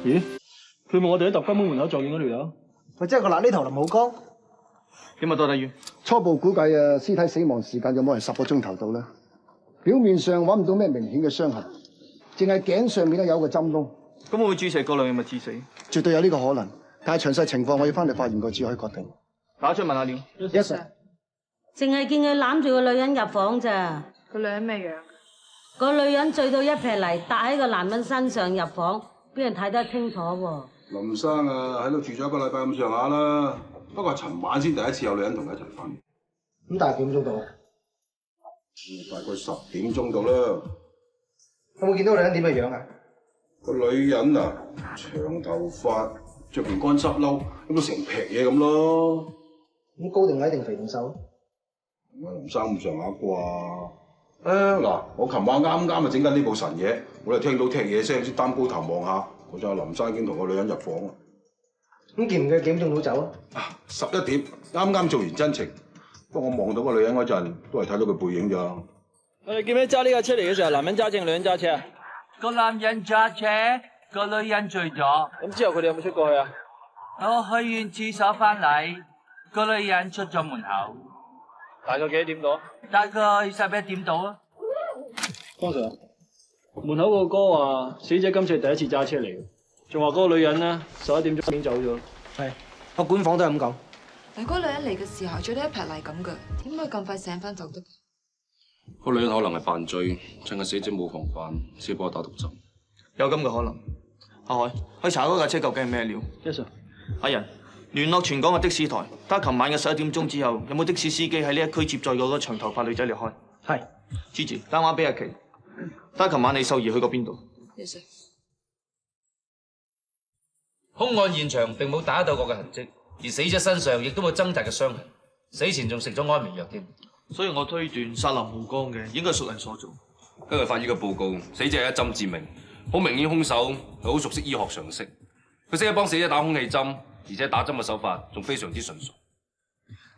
咦？佢問我哋喺特金門門口撞見嗰條友，咪即係個辣呢頭林浩江。點啊，多得於？初步估計屍體死亡時間有冇人10個鐘頭到啦。表面上揾唔到咩明顯嘅傷痕，淨係頸上面咧有個針窿。咁會唔會注射過量藥物致死？絕對有呢個可能，但係詳細情況我要翻嚟法院過至可以確定。打出問下料。Yes sir。淨係見佢攬住個女人入房咋？個女人咩樣？個女人醉到一撇泥搭喺個男人身上入房，邊人睇得清楚喎？林生啊，喺度住咗1個禮拜咁上下啦。不過尋晚先第一次有女人同佢一齊瞓。咁大幾點鐘到？大概10點鐘到啦。有冇見到個女人點嘅樣啊？個女人啊，長頭髮，着件乾濕褸，咁到成劈嘢咁咯。咁高定矮定肥定瘦？林生咁上下啩？嗱，我琴晚啱啱啊整緊呢部神嘢，我就聽到踢嘢聲，先擔高頭望下，我就林生已經同個女人入房啦。咁見唔見幾點鐘到走啊？11點，啱啱做完真情。不過我望到個女人嗰陣，都係睇到佢背影咋。你見唔見揸呢架車嚟嘅時候，男人揸正，女人揸車啊？個男人揸車，個女人醉咗。咁之後佢哋有冇出過去啊？我去完廁所翻嚟，個女人出咗門口。大概幾多點到？大概11點到啊。方 Sir，門口個哥話死者今次係第一次揸車嚟嘅，仲話嗰個女人呢11點鐘已經走咗。係，我管房都係咁講。你嗰個女人嚟嘅時候着得一撇泥咁嘅，點解咁快醒翻就得？個女人可能係犯罪，趁個死者冇防範，先幫我打毒針。有咁嘅可能。阿海，去查嗰架車究竟係咩料 ？Yes sir。阿仁，聯絡全港嘅的士台，睇下琴晚嘅11點鐘之後，有冇的士司機喺呢一區接載嗰個長頭髮女仔離開？係。Gigi，打電話俾阿琪，睇下琴晚李秀儀去過邊度 ？Yes sir。兇案現場並冇打鬥過嘅痕跡，而死者身上亦都冇掙扎嘅傷痕，死前仲食咗安眠藥添。所以我推斷殺林浩江嘅應該係熟人所做。根據法醫嘅報告，死者係一針致命，好明顯兇手係好熟悉醫學常識，佢識得幫死者打空氣針，而且打針嘅手法仲非常之純熟。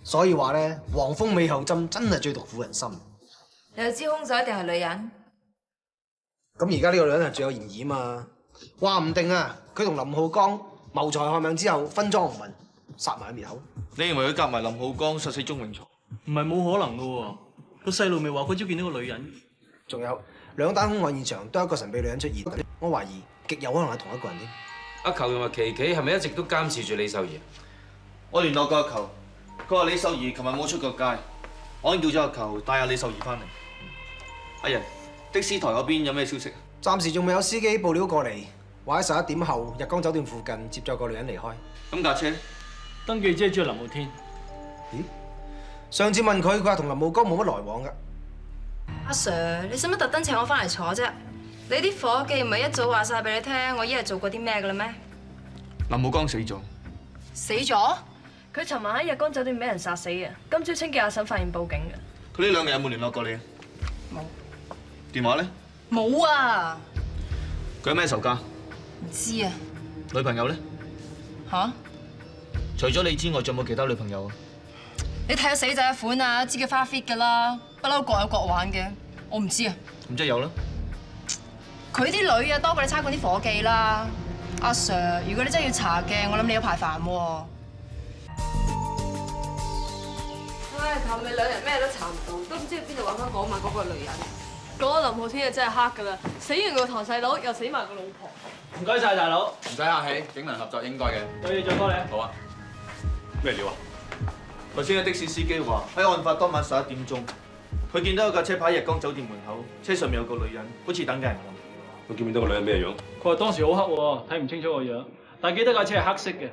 所以話咧，黃蜂尾後針真係最毒婦人心。你又知兇手一定係女人？咁而家呢個女人係最有嫌疑啊嘛，話唔定啊，佢同林浩江謀財害命之後分贓唔勻，殺埋佢滅口。你認為佢夾埋林浩江殺死鐘永才？唔係冇可能噶喎，個細路咪話佢朝見到個女人。仲有2單兇案現場都有一個神秘女人出現，我懷疑極有可能係同一個人添。阿球同埋琪琪係咪一直都監視住李秀儀？我聯絡過阿球，佢話李秀儀琴日冇出過街，我已經叫咗阿球帶阿李秀儀翻嚟。阿仁，的士台嗰邊有咩消息？暫時仲未有司機報料過嚟，話喺11點後日光酒店附近接載個女人離開。咁架車登記遮住林浩天。咦？上次問佢，佢話同林浩江冇乜來往㗎。阿 Sir， 你使乜特登請我翻嚟坐啫？你啲伙計唔係一早話晒俾你聽，我一日做過啲咩㗎啦咩？林浩江死咗。死咗？佢尋晚喺日光酒店俾人殺死嘅，今朝清潔阿嬸發現報警嘅。佢呢2日有冇聯絡過你啊？冇。電話咧？冇啊。佢有咩仇家？唔知啊。女朋友咧？吓？除咗你之外，仲有冇其他女朋友啊？你睇下死仔嘅款啊，知佢花 fit 㗎啦，不嬲各有各玩嘅。我唔知啊。咁即係有啦。佢啲女啊多過你差館啲伙計啦。阿 Sir， 如果你真係要查嘅，我諗你有排煩喎。唉，琴日2人咩都查唔到，都唔知去邊度揾翻嗰晚嗰個女人。嗰個林浩天啊真係黑㗎啦，死完個堂細佬，又死埋個老婆。唔該晒大佬。唔使客氣，警民合作應該嘅。有嘢再幫你。好啊。咩料啊？頭先嘅的士司機話喺案發當晚11點鐘，佢見到有架車牌喺日光酒店門口，車上面有個女人，好似等緊人咁。佢見唔見到個女人咩樣？佢話當時好黑喎，睇唔清楚個樣，但係記得架車係黑色嘅，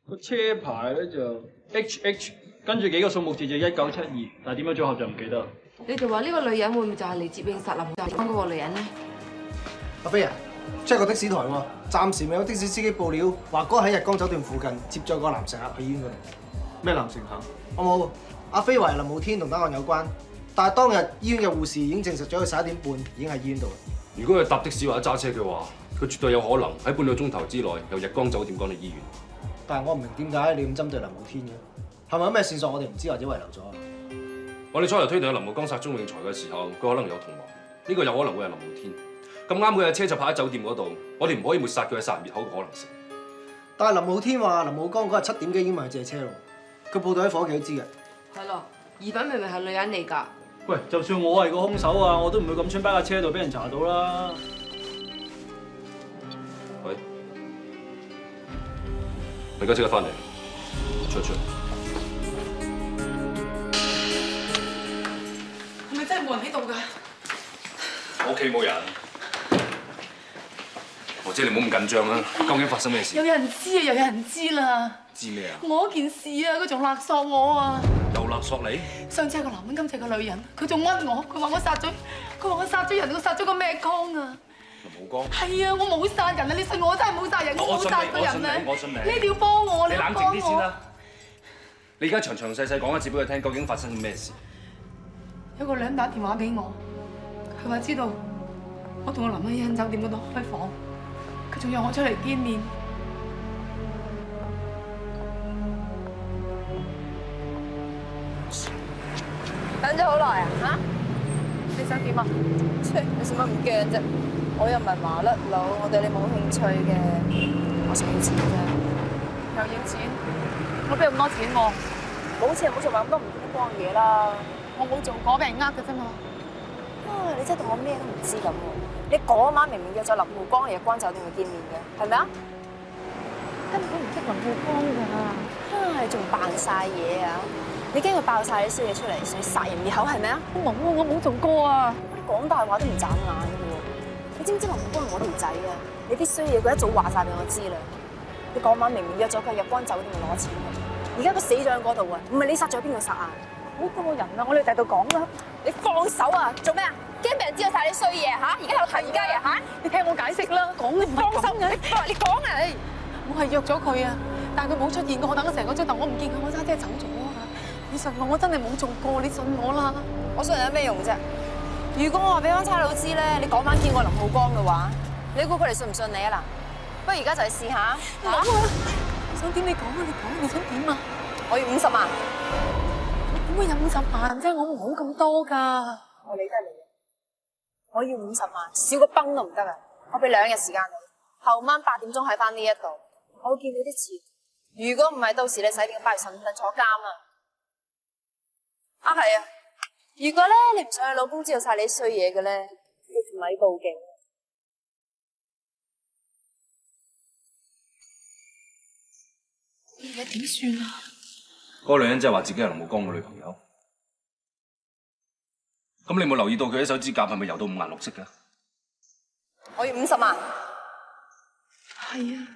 個車牌咧就 HH， 跟住幾個數目字就1972，但係點樣組合就唔記得。你哋話呢個女人會唔會就係嚟接應殺林浩江嗰個女人咧？阿飛啊，check 個的士台喎，暫時未有的士司機報料話嗰喺日光酒店附近接載個男乘客去醫院嗰度。咩男乘客？我冇。阿飛話林浩天同單案有關，但係當日醫院嘅護士已經證實咗佢11點半已經喺醫院度啦。如果佢搭的士或者揸車嘅話，佢絕對有可能喺半個鐘頭之內由日光酒店趕到醫院。但係我唔明點解你咁針對林浩天嘅，係咪有咩線索我哋唔知或者遺留咗啊？我哋初頭推斷林浩江殺鐘永才嘅時候，佢可能有同謀，呢個有可能會係林浩天。咁啱佢嘅車就泊喺酒店嗰度，我哋唔可以抹殺佢嘅殺人滅口嘅可能性。但係林浩天話林浩江嗰日7點幾已經問佢借車咯，佢報道啲伙計都知嘅。係咯，疑犯明明係女人嚟㗎。喂，就算我係個兇手啊，我都唔會咁穿擺架車度俾人查到啦。喂，你而家即刻翻嚟，出。係咪真係冇人喺度㗎？我屋企冇人。或者你唔好咁緊張啦，究竟發生咩事？有人知啊，又有人知啦。知咩啊？我件事啊，佢仲勒索我啊！又勒索你？上次係個男人，今次係個女人，佢仲屈我，佢話我殺咗人，我殺咗個咩江啊？林浩江？係啊，我冇殺人啊！你信我真係冇殺人，我冇殺過人啊！我信你。你一定要幫我，你冷靜啲先啦。你而家詳詳細細講一次俾佢聽，究竟發生咩事？有個女人打電話俾我，佢話知道我同個男人喺酒店嗰度開房，佢仲約我出嚟見面。等咗好耐啊？嚇？你想點啊？你使乜唔驚啫？我又唔係麻甩佬，我對你冇興趣嘅，我想要錢啫。又要錢？我邊有咁多錢喎？冇錢唔好做埋咁多唔見光嘅嘢啦。我冇做過，俾人呃嘅啫嘛。你真係當我咩都唔知咁喎！你嗰晚明明約咗林浩江喺日關酒店去見面嘅，係咪啊？根本唔識林浩江㗎，你仲扮晒嘢啊！你驚佢爆晒啲衰嘢出嚟，想殺人滅口係咪啊？我冇做過啊！你講大話都唔眨眼嘅喎！你知唔知林浩江係我條仔啊？你啲衰嘢佢一早話晒俾我知啦！你嗰晚明明約咗佢入關酒店去攞錢，而家佢死咗喺嗰度啊！唔係你殺咗邊個殺啊？好過人啊！我哋第度講啦！你放手啊！做咩啊？驚俾人知道晒你衰嘢嚇？而家喺度提街啊嚇！你聽我解釋啦，講你唔放心嘅，你講啊！我係約咗佢啊，但係佢冇出現過，我等咗成個鐘頭，我唔見佢，我揸車走咗啊！你信我，我真係冇做過，你信我啦！我信你有咩用啫？如果我話俾班差佬知咧，你嗰晚見過林浩江嘅話，你估佢哋信唔信你啊嗱？不如而家就去試下嚇！想點你講啊？你講，你想點啊？我要50萬。點會有50萬啫？我冇咁多㗎。我理得你，我要50萬，少個崩都唔得啊！我俾2日時間你，後晚8點鐘喺翻呢一度，我會見到啲錢。如果唔係，到時你使點8月15日坐監啊！啊係啊！如果咧你唔想你老公知道晒你衰嘢嘅咧，你咪報警。而家點算啊？嗰個女人真係話自己係林浩江嘅女朋友。咁你有冇留意到佢啲手指甲係咪油到5顏6色嘅？我要50萬。係啊。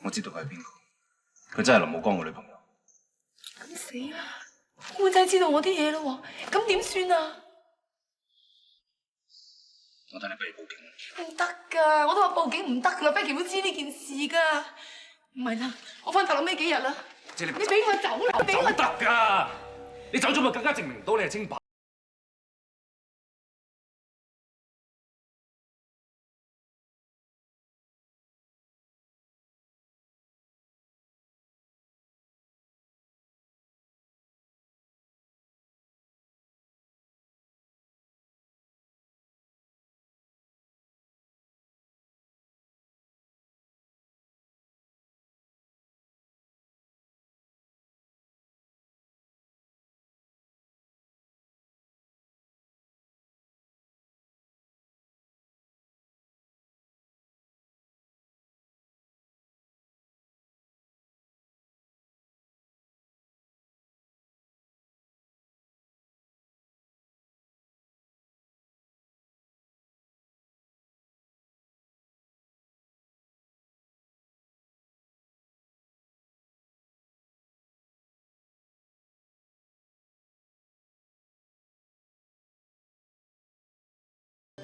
我知道佢係邊個，佢真係林浩江嘅女朋友。咁死啦！官仔知道我啲嘢咯喎，咁點算啊？我睇你不如報警。唔得㗎，我都話報警唔得㗎，Becky會知呢件事㗎。唔係啦，我翻大陸呢幾日啦。你俾我走啦！走得㗎，你走咗咪更加證明唔到你係清白。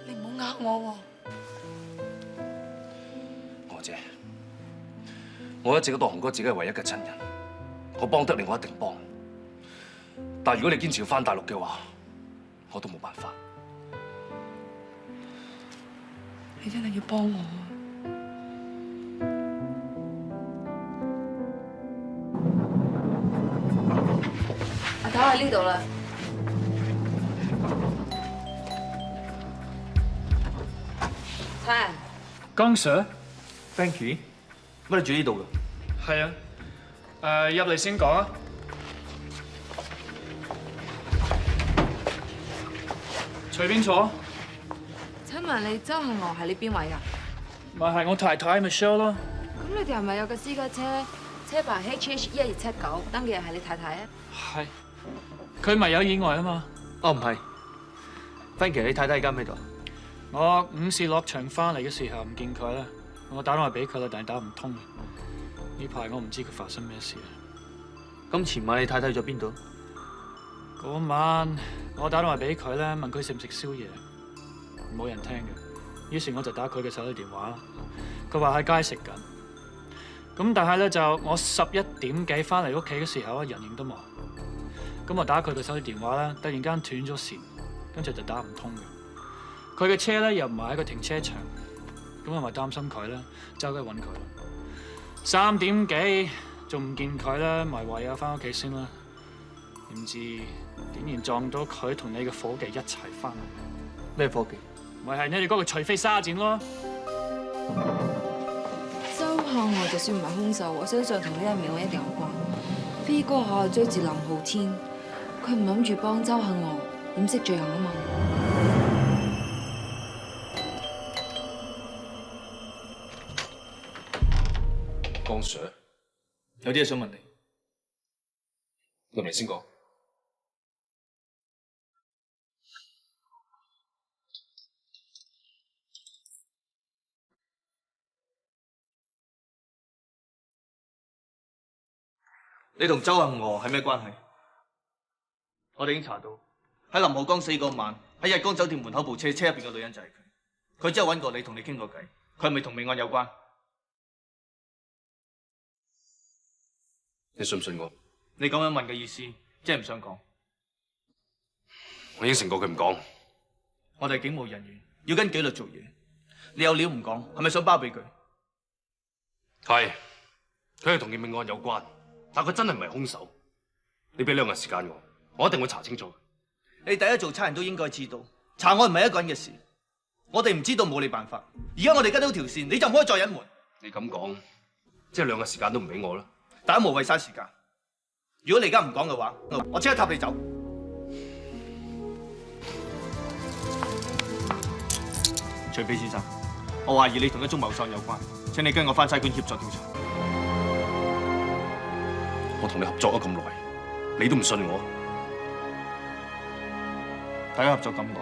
你唔好呃我喎。娥姐，我一直都當紅哥自己係唯一嘅親人，我幫得你我一定幫。但係如果你堅持要返大陸嘅話，我都冇辦法。你真係要幫我啊！阿頭喺呢度啦。陳，江 Sir，Frankie， 乜你住呢度㗎？係啊，入嚟先講啊。隨便坐。請問你周幸娥係你邊位㗎？咪係我太太 Michelle 咯。咁你哋係咪有架私家車，車牌 HH1279，登記人係你太太啊？係。佢咪有意外啊嘛？哦，唔係。Frankie， 你太太而家喺邊度？我午市落場翻嚟嘅時候唔見佢啦，我打電話俾佢啦，但係打唔通。呢排我唔知佢發生咩事啊。咁前晚你太太去咗邊度？嗰晚我打電話俾佢咧，問佢食唔食宵夜，冇人聽嘅。於是我就打佢嘅手提電話啦，佢話喺街食緊。咁但係咧就我11點幾翻嚟屋企嘅時候，人影都冇。咁我打佢嘅手提電話咧，突然間斷咗線，跟住就打唔通嘅。佢嘅車咧又唔係喺個停車場，咁我咪擔心佢啦，周街揾佢。3點幾仲唔見佢啦，咪唯有翻屋企先啦。點知竟然撞到佢同你嘅伙計一齊翻嚟。咩伙計？咪係你哋嗰個除非沙展咯。周幸娥就算唔係兇手，我相信同呢一命案一定有關。飛哥下追住林浩天，佢唔諗住幫周幸娥掩飾罪行啊嘛。江 Sir， 有啲嘢想問你。入嚟先講。你同周幸娥係咩關係？我哋已經查到，喺林浩江死嗰晚，喺日光酒店門口部車入邊嘅女人就係佢。佢之後揾過你，同你傾過偈。佢係咪同命案有關？你信唔信我？你咁樣問嘅意思，即係唔想講。我應承過佢唔講。我哋係警務人員，要跟紀律做嘢。你有料唔講，係咪想包庇佢？係，佢係同件命案有關，但佢真係唔係兇手。你俾2日時間我一定會查清楚。你第一做差人都應該知道，查案唔係一個人嘅事。我哋唔知道冇你辦法。而家我哋跟到條線，你就唔可以再隱瞞。你咁講，即係2日時間都唔俾我啦。大家無謂嘥時間。如果你而家唔講嘅話，我即刻撻你走。徐飛先生，我懷疑你同一宗謀殺案有關，請你跟我翻差館協助調查。我同你合作咗咁耐，你都唔信我？大家合作咁耐，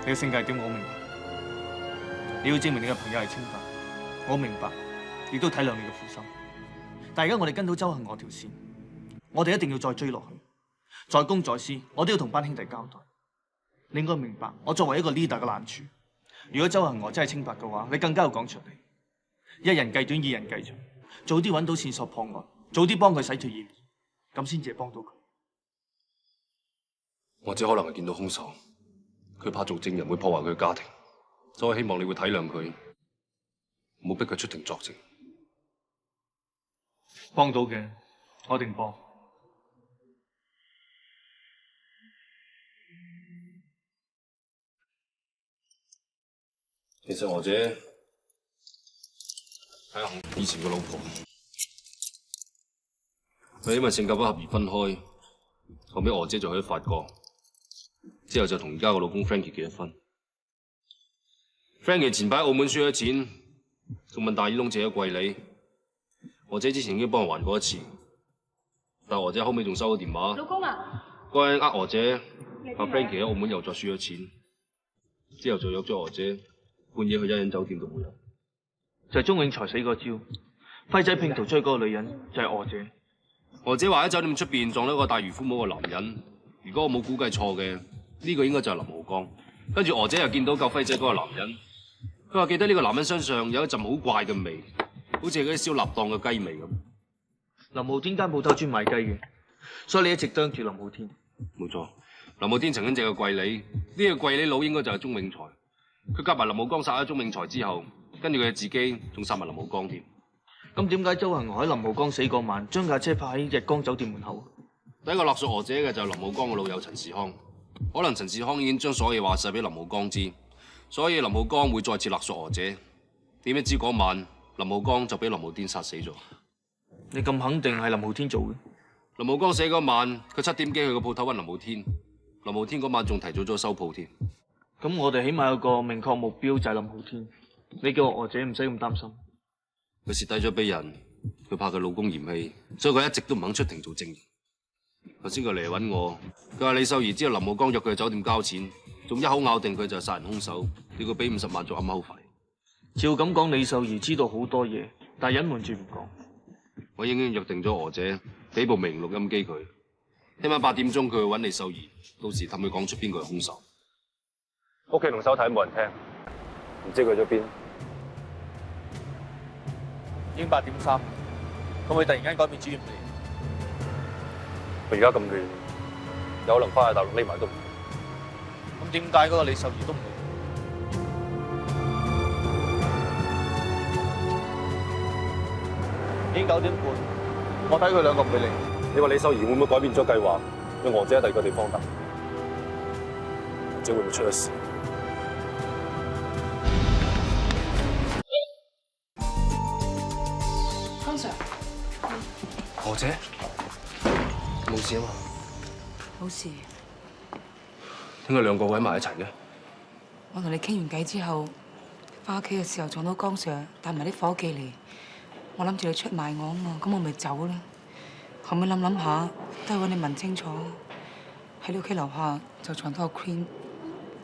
你嘅性格係點我好明白。你要證明你嘅朋友係清白，我好明白，亦都體諒你嘅苦心。但係而家我哋跟到周幸娥條線，我哋一定要再追落去，在公在私，我都要同班兄弟交代。你應該明白，我作為一個 leader 嘅難處。如果周幸娥真係清白嘅話，你更加要講出嚟。一人計短，二人計長，早啲揾到線索破案，早啲幫佢洗脱嫌疑，咁先至係幫到佢。或者可能係見到兇手，佢怕做證人會破壞佢嘅家庭，所以希望你會體諒佢，唔好逼佢出庭作證。幫到嘅，我一定幫。其實娥姐係阿紅以前嘅老婆，佢因為性格不合而分開，後尾娥姐就去咗法國，之後就同而家個老公 Frankie 結咗婚。Frankie 前排喺澳門輸咗錢，仲問大耳窿借咗貴利，娥姐之前已經幫佢還過一次，但娥姐後尾仲收咗電話，老公啊，嗰人娥姐阿 Frankie 喺澳門又再輸咗錢，之後就約咗娥姐半夜去欣欣酒店度會合，就係鍾永才死嗰朝，輝仔拼圖追嗰個女人就係娥姐。娥姐話喺酒店出邊撞到一個戴漁夫帽嘅男人，如果我冇估計錯嘅，呢個應該就係林浩江。跟住娥姐又見到救輝仔嗰個男人，佢話記得呢個男人身上有一陣好怪嘅味，好似係嗰啲燒臘檔嘅雞味咁。林浩天間鋪頭專賣雞嘅，所以你一直啄住林浩天。冇錯，林浩天曾經借過貴利，呢個貴利佬應該就係鍾永才。佢夾埋林浩江殺咗鍾永才之後，跟住佢自己仲殺埋林浩江添。咁點解周幸娥喺林浩江死嗰晚將架車泊喺日光酒店門口？第一個勒索娥姐嘅就係林浩江嘅老友陳士康，可能陳士康已經將所有嘢話晒俾林浩江知，所以林浩江會再次勒索娥姐。點知嗰晚林浩江就俾林浩天殺死咗。你咁肯定係林浩天做嘅？林浩江死嗰晚，佢7點幾去個鋪頭揾林浩天。林浩天嗰晚仲提早咗收鋪添。咁我哋起碼有個明確目標就係林浩天。你叫我娥姐唔使咁擔心。佢蝕底咗俾人，佢怕佢老公嫌棄，所以佢一直都唔肯出庭做證人。頭先佢嚟揾我，佢話李秀儀知道林浩江約佢去酒店交錢，仲一口咬定佢就係殺人兇手，叫佢俾50萬做暗口費。照咁講，李秀儀知道好多嘢，但係隱瞞住唔講。我已經約定咗娥姐，俾部微型錄音機佢。聽晚8點鐘佢去揾李秀儀，到時氹佢講出邊個係兇手。屋企同手提冇人聽，唔知佢去咗邊。已經8點3，可唔可以突然間改變主意唔嚟？佢而家咁亂，有可能翻去大陸匿埋都唔定。咁點解嗰個李秀儀都唔嚟？已經9點半，我睇佢兩個唔會嚟。你話李秀儀會唔會改變咗計劃，讓娥姐喺第二個地方等？娥姐會唔會出咗事？湯 Sir， 娥姐，冇事啊嘛？冇事。點解兩個會喺埋一齊嘅？我同你傾完偈之後，翻屋企嘅時候撞到江 Sir 帶埋啲伙計嚟，我諗住你出賣我啊嘛，咁我咪走啦。後尾諗下，都係揾你問清楚。喺你屋企樓下就撞到個 Queen，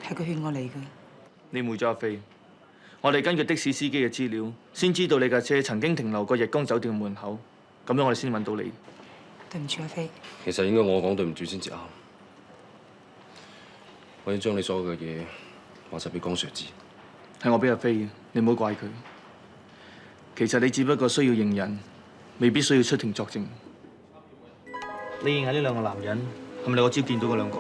係佢勸我嚟嘅。你誤會咗阿飛。我哋根據的士司機嘅資料，先知道你架車曾經停留過日光酒店門口，咁樣我哋先揾到你。對唔住阿飛。其實應該我講對唔住先至啱。我要將你所有嘅嘢話晒俾江 Sir 知。係我俾阿飛嘅，你唔好怪佢。其實你只不過需要認人，未必需要出庭作證。你認下呢兩個男人係咪你我朝見到嗰兩個？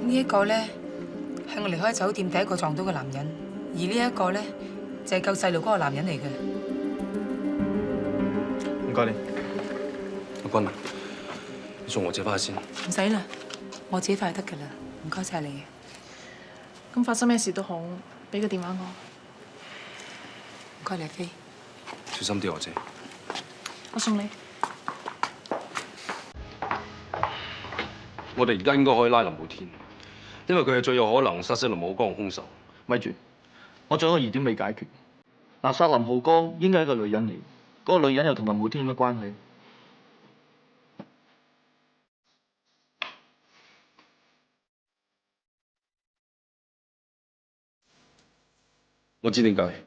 呢一個咧係我離開酒店第一個撞到嘅男人，而呢一個咧就係救細路嗰個男人嚟嘅。唔該你，阿君啊，你送娥姐翻去先。唔使啦，我自己翻去得㗎啦。唔該晒你。咁發生咩事都好，俾個電話我。唔該你，飛。小心啲，娥姐。我送你。我哋而家應該可以拉林浩天，因為佢係最有可能殺死林浩江嘅兇手。咪住，我仲有一個疑點未解決。嗱，殺林浩江應該係一個女人嚟，嗰個女人又同林浩天有乜關係？我知點解。